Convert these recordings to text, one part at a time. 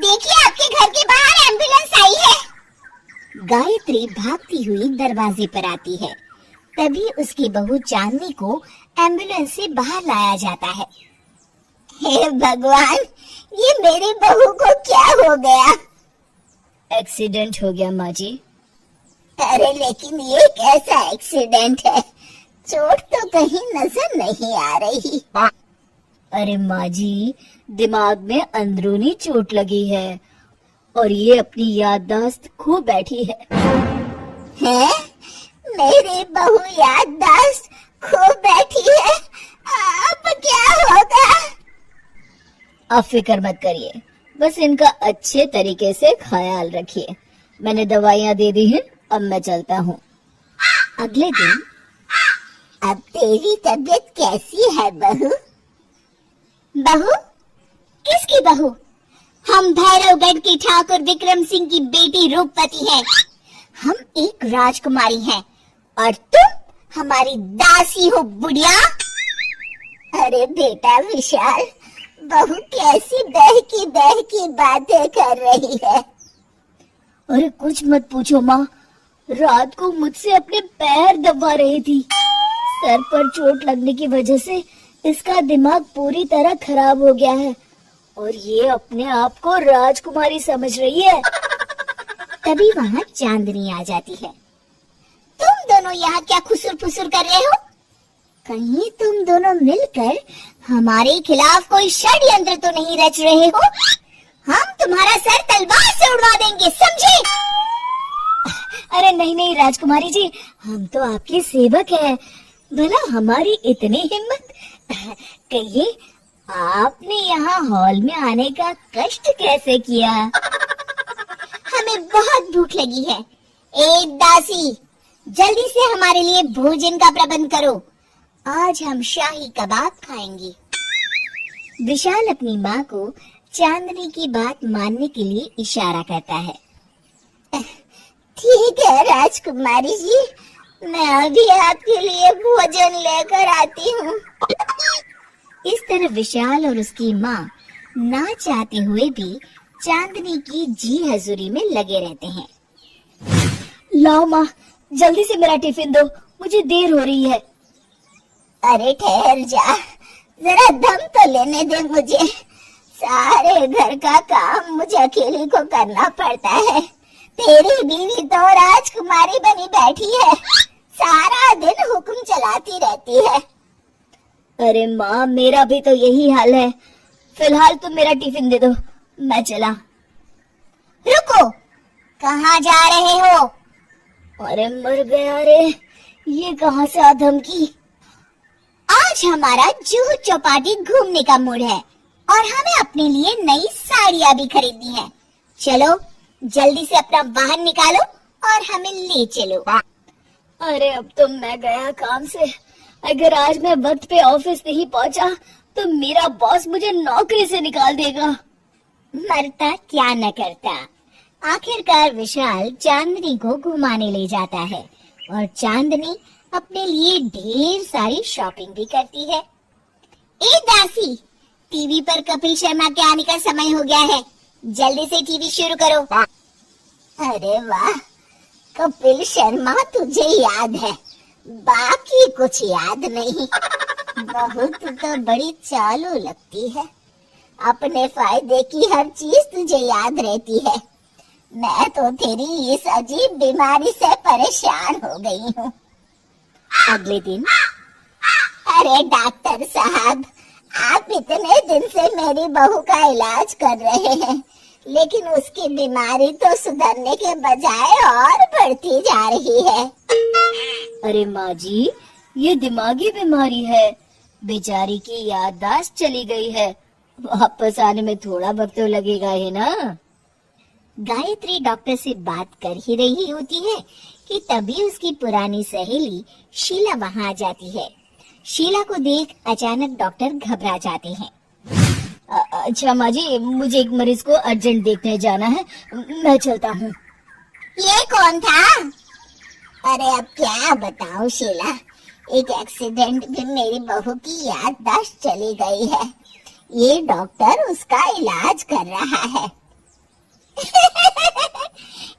देखिए आपके घर के बाहर एम्बुलेंस आई है। गायत्री भागती हुई दरवाजे पर आती है। तभी उसकी बहू चांदनी को एम्बुलेंस से बाहर लाया जाता है। हे भगवान, ये मेरी बहू को क्या हो गया? एक्सीडेंट हो गया माँ जी। अरे लेकिन ये कैसा एक्सीडेंट है? चोट तो कहीं नजर नहीं आ रही। अरे माँ जी, दिमाग में अंदरूनी चोट लगी है और ये अपनी याददाश्त खो बैठी है। हैं? मेरी बहू याददाश्त खो बैठी है? अब क्या होगा? आप फिक्र मत करिए, बस इनका अच्छे तरीके से ख्याल रखिए। मैंने दवाइयाँ दे दी हैं, अब मैं चलता हूँ। अगले दिन, अब तेरी तबीयत कैसी है बहू? बहू? किसकी बहू? हम भैरवगढ़ के ठाकुर विक्रम सिंह की बेटी रूपवती हैं। हम एक राजकुमारी हैं और तुम हमारी दासी हो बुढ़िया। अरे बेटा विशाल, बहू कैसी बहकी बातें कर रही है। अरे कुछ मत पूछो माँ, रात को मुझसे अपने पैर दबा रही थी। सर पर चोट लगने की वजह से इसका दिमाग पूरी तरह खराब हो गया है और ये अपने आप को राजकुमारी समझ रही है। तभी वहाँ चांदनी आ जाती है। तुम दोनों यहाँ क्या खुसुर फुसुर कर रहे हो? कहीं तुम दोनों मिलकर हमारे खिलाफ कोई षड्यंत्र तो नहीं रच रहे हो? हम तुम्हारा सर तलवार से उड़वा देंगे, समझे? अरे नहीं नहीं राजकुमारी जी, हम तो आपकी सेवक हैं। भला हमारी इतनी हिम्मत? कहिए, आपने यहाँ हॉल में आने का कष्ट कैसे किया? हमें बहुत भूख लगी है। ए दासी, जल्दी से हमारे लिए भोजन का प्रबंध करो। आज हम शाही कबाब खाएंगे। विशाल अपनी माँ को चांदनी की बात मानने के लिए इशारा करता है। ठीक है राजकुमारी जी, मैं अभी आपके लिए भोजन लेकर आती हूँ। इस तरह विशाल और उसकी माँ ना चाहते हुए भी चांदनी की जी हजूरी में लगे रहते हैं। लाओ माँ, जल्दी से मेरा टिफिन दो, मुझे देर हो रही है। अरे ठहर जा, जरा दम तो लेने दे मुझे। सारे घर का काम मुझे अकेले को करना पड़ता है। तेरी बीवी तो राजकुमारी बनी बैठी है, सारा दिन हुक्म चलाती रहती है। अरे माँ, मेरा भी तो यही हाल है। फिलहाल तुम मेरा टिफिन दे दो, मैं चला। रुको, कहाँ जा रहे हो? अरे मर गया रे, ये कहाँ से आ धमकी? आज हमारा जुहू चौपाटी घूमने का मूड है और हमें अपने लिए नई साड़ियाँ भी खरीदनी है। चलो जल्दी से अपना वाहन निकालो और हमें ले चलो। अरे अब तो मैं गया काम से। अगर आज मैं वक्त पे ऑफिस नहीं पहुंचा तो मेरा बॉस मुझे नौकरी से निकाल देगा। मरता क्या न करता। आखिरकार विशाल चांदनी को घुमाने ले जाता है और चांदनी अपने लिए ढेर सारी शॉपिंग भी करती है। ए दासी, टीवी पर कपिल शर्मा के आने का समय हो गया है, जल्दी से टीवी शुरू करो। अरे वाह, कपिल शर्मा तुझे याद है, बाकी कुछ याद नहीं। बहुत तो बड़ी चालू लगती है, अपने फायदे की हर चीज तुझे याद रहती है। मैं तो तेरी इस अजीब बीमारी से परेशान हो गई हूँ। अगले दिन, अरे डॉक्टर साहब, आप इतने दिन से मेरी बहू का इलाज कर रहे हैं, लेकिन उसकी बीमारी तो सुधरने के बजाय और बढ़ती जा रही है। अरे माँ जी, ये दिमागी बीमारी है। बेचारी की याददाश्त चली गई है, वापस आने में थोड़ा वक्त तो लगेगा ही ना। गायत्री डॉक्टर से बात कर ही रही होती है कि तभी उसकी पुरानी सहेली शीला वहाँ आ जाती है। शीला को देख अचानक डॉक्टर घबरा जाते हैं। अच्छा माँ जी, मुझे एक मरीज को अर्जेंट देखने जाना है, मैं चलता हूँ। ये कौन था? अरे अब क्या बताऊँ शीला, एक एक्सीडेंट में मेरी बहू की याददाश्त चली गई है। ये डॉक्टर उसका इलाज कर रहा है।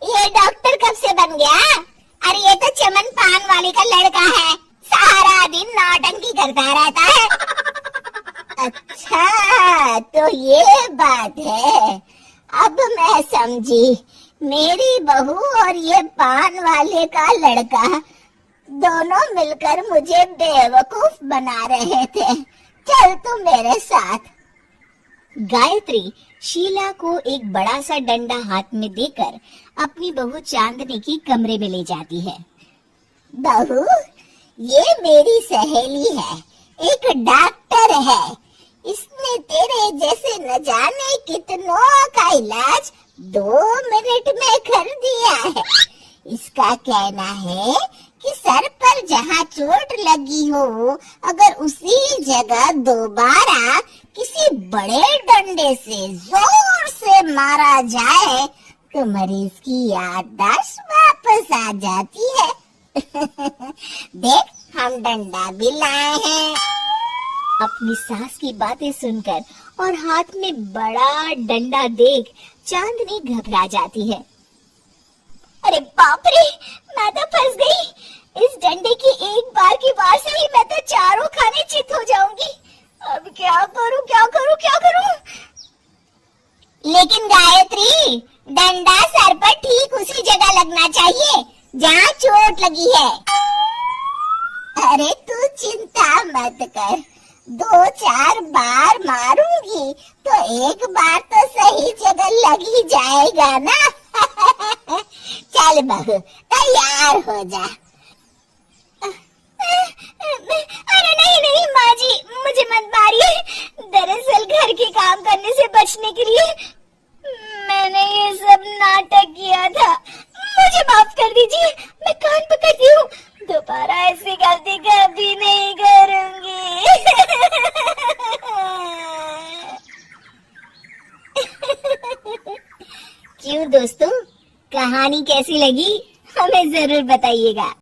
ये डॉक्टर कब से बन गया? अरे ये तो चमन पान वाले का लड़का है, सारा दिन नौटंकी करता रहता है। अच्छा तो ये बात है, अब मैं समझी। मेरी बहू और ये पान वाले का लड़का दोनों मिलकर मुझे बेवकूफ बना रहे थे। चल तू मेरे साथ। गायत्री शीला को एक बड़ा सा डंडा हाथ में देकर अपनी बहू चांदनी की कमरे में ले जाती है। बहू, ये मेरी सहेली है, एक डॉक्टर है। इसने तेरे जैसे न जाने कितनों का इलाज 2 मिनट में कर दिया है। इसका कहना है कि सर पर जहाँ चोट लगी हो, अगर उसी जगह दोबारा किसी बड़े डंडे से जोर से मारा जाए तो मरीज की याददाश्त वापस आ जाती है। देख, हम डंडा भी लाए हैं। अपनी सास की बातें सुनकर और हाथ में बड़ा डंडा देख चांदनी घबरा जाती है। अरे बाप रे, मैं तो फंस गई। इस डंडे की एक बार की वार से ही मैं तो चारों खाने चित हो जाऊंगी। अब क्या करूं, क्या करूं, क्या करूं? लेकिन गायत्री, डंडा सर पर ठीक उसी जगह लगना चाहिए जहाँ चोट लगी है। अरे तू चिंता मत कर, 2-4 बार मारूंगी तो एक बार तो सही जगह लग ही जाएगा ना। चल बहू, तैयार हो जा। अरे नहीं नहीं माँ जी, मुझे मत मारिए। दरअसल घर के काम करने से बचने के लिए मैंने ये सब नाटक किया था। मुझे माफ कर दीजिए, मैं कान पकड़ती हूँ। दोबारा ऐसी गलती कभी नहीं करूंगी। क्यों दोस्तों, कहानी कैसी लगी हमें जरूर बताइएगा।